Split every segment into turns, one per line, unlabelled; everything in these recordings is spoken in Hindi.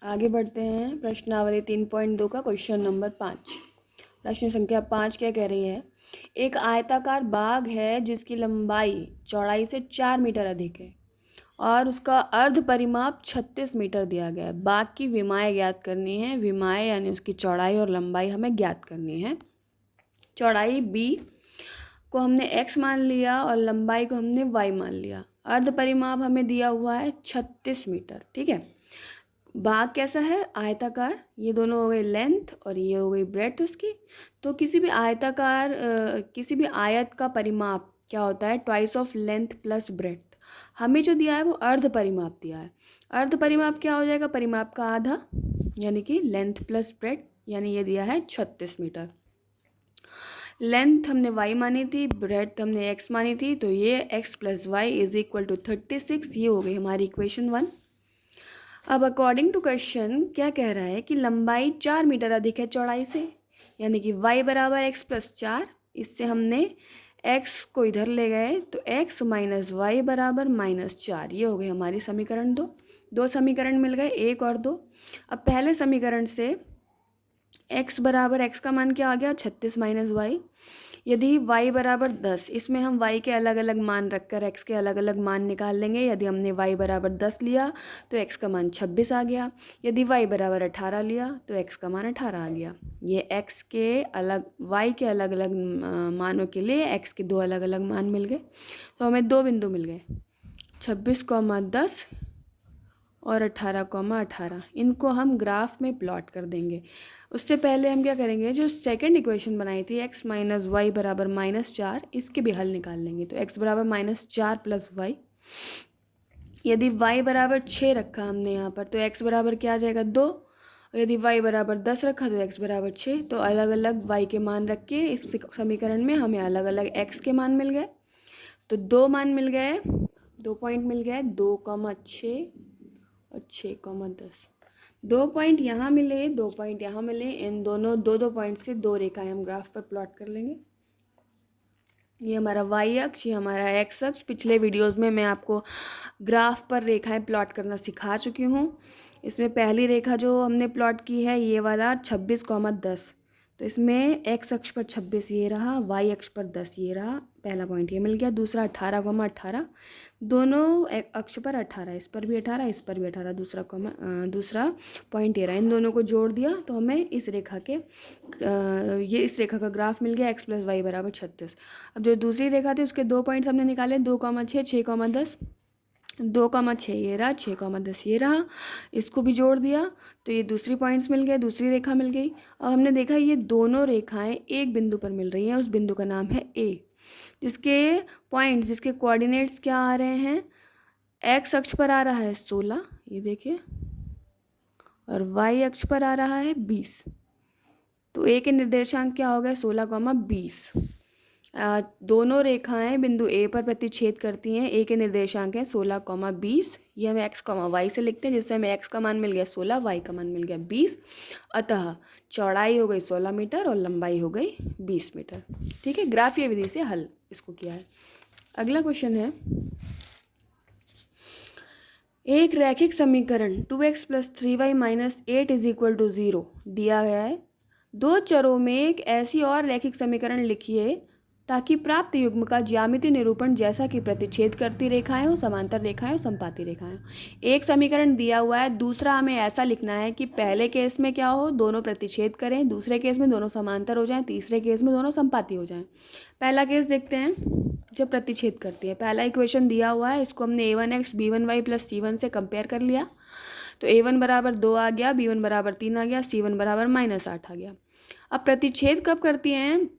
आगे बढ़ते हैं। प्रश्नावली 3.2 का क्वेश्चन नंबर 5। प्रश्न संख्या 5 क्या कह रही है? एक आयताकार बाग है जिसकी लंबाई चौड़ाई से 4 मीटर अधिक है और उसका अर्ध परिमाप 36 मीटर दिया गया है। बाग की विमाएँ ज्ञात करनी है। विमाएँ यानी उसकी चौड़ाई और लंबाई हमें ज्ञात करनी है। चौड़ाई b को हमने x मान लिया और लंबाई को हमने y मान लिया। अर्ध परिमाप हमें दिया हुआ है 36 मीटर। ठीक है। बाग कैसा है? आयताकार। ये दोनों हो गई लेंथ और ये हो गई ब्रेड्थ उसकी। तो किसी भी आयत का परिमाप क्या होता है? Twice of length plus breadth. हमें जो दिया है वो अर्ध परिमाप दिया है। अर्ध परिमाप क्या हो जाएगा? परिमाप का आधा, यानी कि लेंथ प्लस ब्रेड्थ, यानी ये दिया है 36 मीटर। लेंथ हमने y मानी थी, ब्रेड्थ हमने x मानी थी, तो ये x plus Y is equal to 36। ये हो गई हमारी इक्वेशन 1। अब अकॉर्डिंग टू क्वेश्चन क्या कह रहा है कि लंबाई 4 मीटर अधिक है चौड़ाई से, यानी कि y बराबर x प्लस 4। इससे हमने x को इधर ले गए तो x माइनस वाई बराबर -4। ये हो गई हमारी समीकरण 2। दो समीकरण मिल गए, 1 और 2। अब पहले समीकरण से x बराबर x का मान क्या आ गया? 36 माइनस वाई। यदि y बराबर 10, इसमें हम y के अलग अलग मान रखकर x के अलग अलग मान निकाल लेंगे। यदि हमने y बराबर 10 लिया तो x का मान 26 आ गया। यदि y बराबर 18 लिया तो x का मान 18 आ गया। ये y के अलग अलग मानों के लिए x के दो अलग अलग मान मिल गए। तो हमें दो बिंदु मिल गए, 26,10 और 18,18। इनको हम ग्राफ में प्लॉट कर देंगे। उससे पहले हम क्या करेंगे, जो सेकंड इक्वेशन बनाई थी x माइनस वाई बराबर -4, इसके भी हल निकाल लेंगे। तो x बराबर -4 प्लस वाई। यदि y बराबर 6 रखा हमने यहाँ पर तो x बराबर क्या आ जाएगा? 2। यदि y बराबर 10 रखा तो x बराबर 6। तो अलग अलग y के मान रख के इस समीकरण में हमें अलग अलग x के मान मिल गए। तो दो मान मिल गए, 2 पॉइंट मिल गए, 2,6 और 6,10। 2 पॉइंट यहाँ मिले, 2 पॉइंट यहाँ मिले। इन दोनों दो पॉइंट से दो रेखाएं हम ग्राफ पर प्लॉट कर लेंगे। ये हमारा y अक्ष, ये हमारा x अक्ष। पिछले वीडियोस में मैं आपको ग्राफ पर रेखाएं प्लॉट करना सिखा चुकी हूँ। इसमें पहली रेखा जो हमने प्लॉट की है ये वाला 26,10। तो इसमें x अक्ष पर 26 ये रहा, y अक्ष पर 10 ये रहा। पहला पॉइंट ये मिल गया। दूसरा 18,18, दोनों अक्ष पर 18, इस पर भी 18, इस पर भी 18। दूसरा पॉइंट ये रहा। इन दोनों को जोड़ दिया तो हमें इस रेखा का ग्राफ मिल गया, x प्लस वाई बराबर 36। अब जो दूसरी रेखा थी उसके दो पॉइंट्स हमने निकाले, 2,6, 6,10। 2,6 ये रहा, 6,10 ये रहा। इसको भी जोड़ दिया तो ये दूसरी पॉइंट्स मिल गए, दूसरी रेखा मिल गई। अब हमने देखा ये दोनों रेखाएं एक बिंदु पर मिल रही हैं। उस बिंदु का नाम है A, जिसके कोऑर्डिनेट्स क्या आ रहे हैं? x अक्ष पर आ रहा है 16, ये देखिए, और y अक्ष पर आ रहा है 20। तो A के निर्देशांक क्या हो गए? 16,20। दोनों रेखाएं बिंदु A पर प्रतिच्छेद करती हैं। A के निर्देशांक हैं 16,20। ये हमें x, y से लिखते हैं, जिससे हमें x का मान मिल गया 16, y का मान मिल गया 20। अतः चौड़ाई हो गई 16 मीटर और लंबाई हो गई 20 मीटर। ठीक है, ग्राफीय विधि से हल इसको किया है। अगला क्वेश्चन है, एक रैखिक समीकरण 2x plus 3y minus 8 is equal to 0 दिया गया है। दो चरों में एक ऐसी और रैखिक समीकरण लिखिए ताकि प्राप्त युग्म का ज्यामितीय निरूपण जैसा कि प्रतिच्छेद करती रेखाएं हो, समांतर रेखाएं हो, संपाती रेखाएं हो। एक समीकरण दिया हुआ है, दूसरा हमें ऐसा लिखना है कि पहले केस में क्या हो? दोनों प्रतिच्छेद करें, दूसरे केस में दोनों समांतर हो जाएं, तीसरे केस में दोनों संपाती हो जाएं। पहला केस देखते हैं, जब प्रतिच्छेद करती है। पहला इक्वेशन दिया हुआ है, इसको हमने a1x b1y प्लस c1 से कंपेयर कर लिया। तो a1 बराबर 2 आ गया, b1 बराबर 3 आ गया, c1 बराबर -8 आ गया। अब प्रतिच्छेद कब करती हैं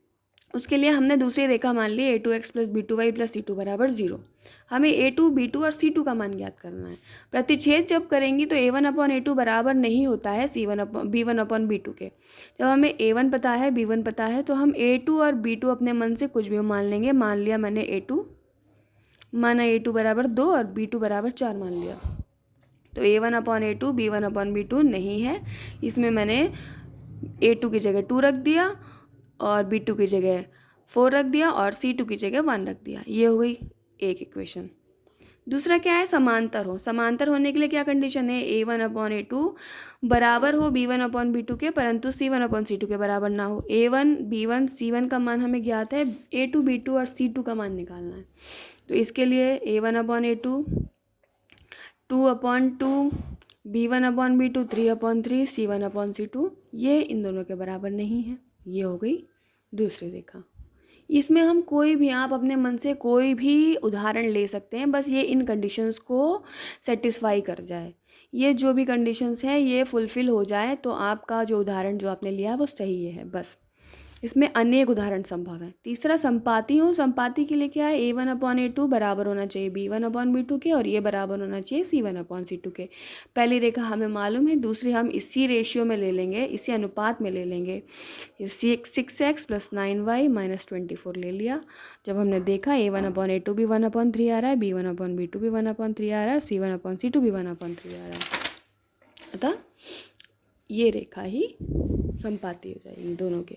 उसके लिए हमने दूसरी रेखा मान ली a2x plus b2y plus c2 बराबर 0। हमें a2, b2 और c2 का मान ज्ञात करना है। प्रतिच्छेद जब करेंगी तो a1/a2 बराबर नहीं होता है b1/b2 के। जब हमें a1 पता है, b1 पता है, तो हम a2 और b2 अपने मन से कुछ भी मान लेंगे। मान लिया मैंने a2, माना a2 बराबर 2 और b2 बराबर 4 मान लिया। तो a1/a2 b1/b2 नहीं है। इसमें मैंने a2 की जगह 2 रख दिया और b2 की जगह 4 रख दिया और c2 की जगह 1 रख दिया। ये हो गई एक इक्वेशन। दूसरा क्या है, समांतर हो। समांतर होने के लिए क्या कंडीशन है, A1/A2 बराबर हो B1/B2 के, परंतु C1/C2 के बराबर ना हो। A1 B1 C1 का मान हमें ज्ञात है, A2 B2 और C2 का मान निकालना है। तो इसके लिए A1/A2 2/2 B1/B2 3/3 C1/C2 ये इन दोनों के बराबर नहीं है। ये हो गई दूसरी रेखा। इसमें हम कोई भी, आप अपने मन से कोई भी उदाहरण ले सकते हैं, बस ये इन कंडीशंस को सेटिस्फाई कर जाए। ये जो भी कंडीशंस हैं ये फुलफ़िल हो जाए तो आपका जो उदाहरण जो आपने लिया वो सही है बस। इसमें अनेक उदाहरण संभव हैं। तीसरा संपाती हो। संपाती के लिए क्या है, A1/A2 बराबर होना चाहिए B1/B2 के, और ये बराबर होना चाहिए C1/C2 के। पहली रेखा हमें मालूम है, दूसरी हम इसी रेशियो में ले लेंगे, इसी अनुपात में ले लेंगे। ये 6x + 9y - 24 ले लिया। जब हमने देखा A1/A2 भी 1/3 आ रहा है, B1/B2 भी 1/3 आ रहा है, C1/C2 भी 1/3 आ रहा है, अतः ये रेखा ही संपाती हो जाएगी दोनों के।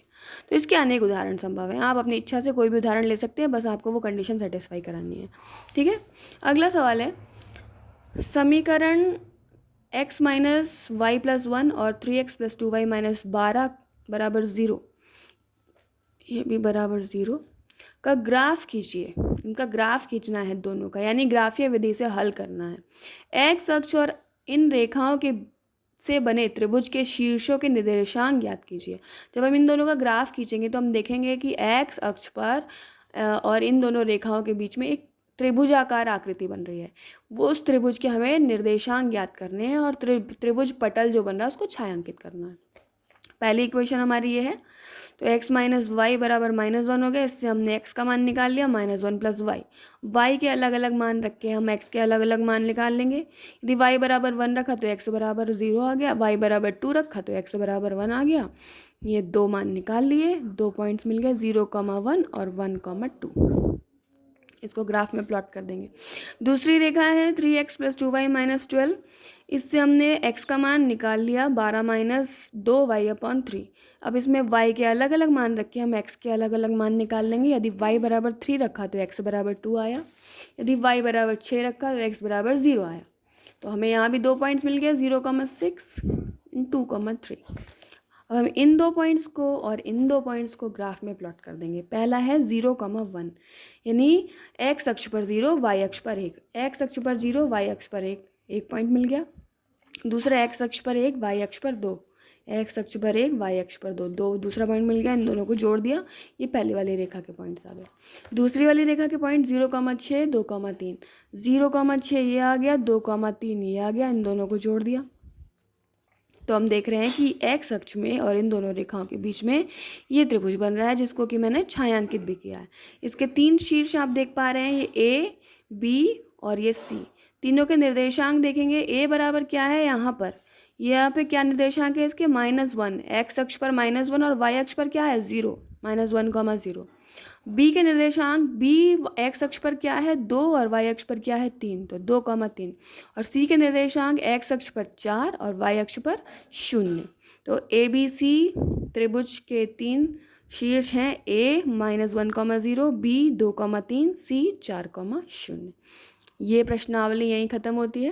तो इसके अनेक उदाहरण संभव हैं। आप अपनी इच्छा से कोई भी उदाहरण ले सकते हैं, बस आपको वो कंडीशन सेटिस्फाई करानी है। ठीक है, अगला सवाल है, समीकरण x - y + 1 और 3x + 2y - 12 बराबर 0, ये भी बराबर 0 का ग्राफ खींचिए। इनका ग्राफ खींचना है दोनों का, यानी ग्राफीय विधि से हल करना है। x अक्ष और इन रेखाओं के से बने त्रिभुज के शीर्षों के निर्देशांक ज्ञात कीजिए। जब हम इन दोनों का ग्राफ खींचेंगे तो हम देखेंगे कि x अक्ष पर और इन दोनों रेखाओं के बीच में एक त्रिभुजाकार आकृति बन रही है। वो उस त्रिभुज के हमें निर्देशांक ज्ञात करने हैं और त्रिभुज पटल जो बन रहा है उसको छायांकित करना है। पहली इक्वेशन हमारी ये है, तो x - y बराबर -1 हो गया। इससे हमने x का मान निकाल लिया, -1 + y। y के अलग अलग मान रख के हम x के अलग अलग मान निकाल लेंगे। यदि y बराबर 1 रखा तो x बराबर 0 आ गया, y बराबर 2 रखा तो x बराबर 1 आ गया। ये दो मान निकाल लिए, 2 पॉइंट्स मिल गए, 0,1 और 1,2। इसको ग्राफ में प्लॉट कर देंगे। दूसरी रेखा है 3x + 2y - 12। इससे हमने x का मान निकाल लिया, 12 - 2y/3। अब इसमें y के अलग अलग मान रखे हम x के अलग अलग मान निकाल लेंगे। यदि y बराबर 3 रखा तो x बराबर 2 आया, यदि y बराबर 6 रखा तो x बराबर 0 आया। तो हमें यहाँ भी 2 पॉइंट्स मिल गए, 0,6 और 2,3। अब हम इन दो पॉइंट्स को और इन दो पॉइंट्स को ग्राफ में प्लॉट कर देंगे। पहला है 0,1, यानी x अक्ष पर 0, y अक्ष पर 1। x अक्ष पर 0, y अक्ष पर 1 पॉइंट मिल गया। दूसरा x अक्ष पर 1, y अक्ष पर 2, x अक्ष पर 1, y अक्ष पर 2 दूसरा पॉइंट मिल गया। इन दोनों को जोड़ दिया, ये पहली वाली रेखा के पॉइंट्स आ गए। दूसरी वाली रेखा के पॉइंट 0,6, 2,3। 0,6 ये आ गया, 2,3 ये आ गया, इन दोनों को जोड़ दिया। तो हम देख रहे हैं कि x अक्ष में और इन दोनों रेखाओं के बीच में ये त्रिभुज बन रहा है, जिसको कि मैंने छायांकित भी किया है। इसके 3 शीर्ष आप देख पा रहे हैं, ये A, B और ये C। तीनों के निर्देशांक देखेंगे। A बराबर क्या है, यहाँ पर यहाँ पे क्या निर्देशांक है इसके, -1। x अक्ष पर -1 और y अक्ष पर क्या है, 0, -1,0। b के निर्देशांक, b x अक्ष पर क्या है, 2 और y अक्ष पर क्या है, 3, तो 2,3। और c के निर्देशांक x अक्ष पर 4 और y अक्ष पर 0। तो ABC त्रिभुज के 3 शीर्ष हैं, a -1,0, b 2,3, c 4,0। ये प्रश्नावली यहीं ख़त्म होती है।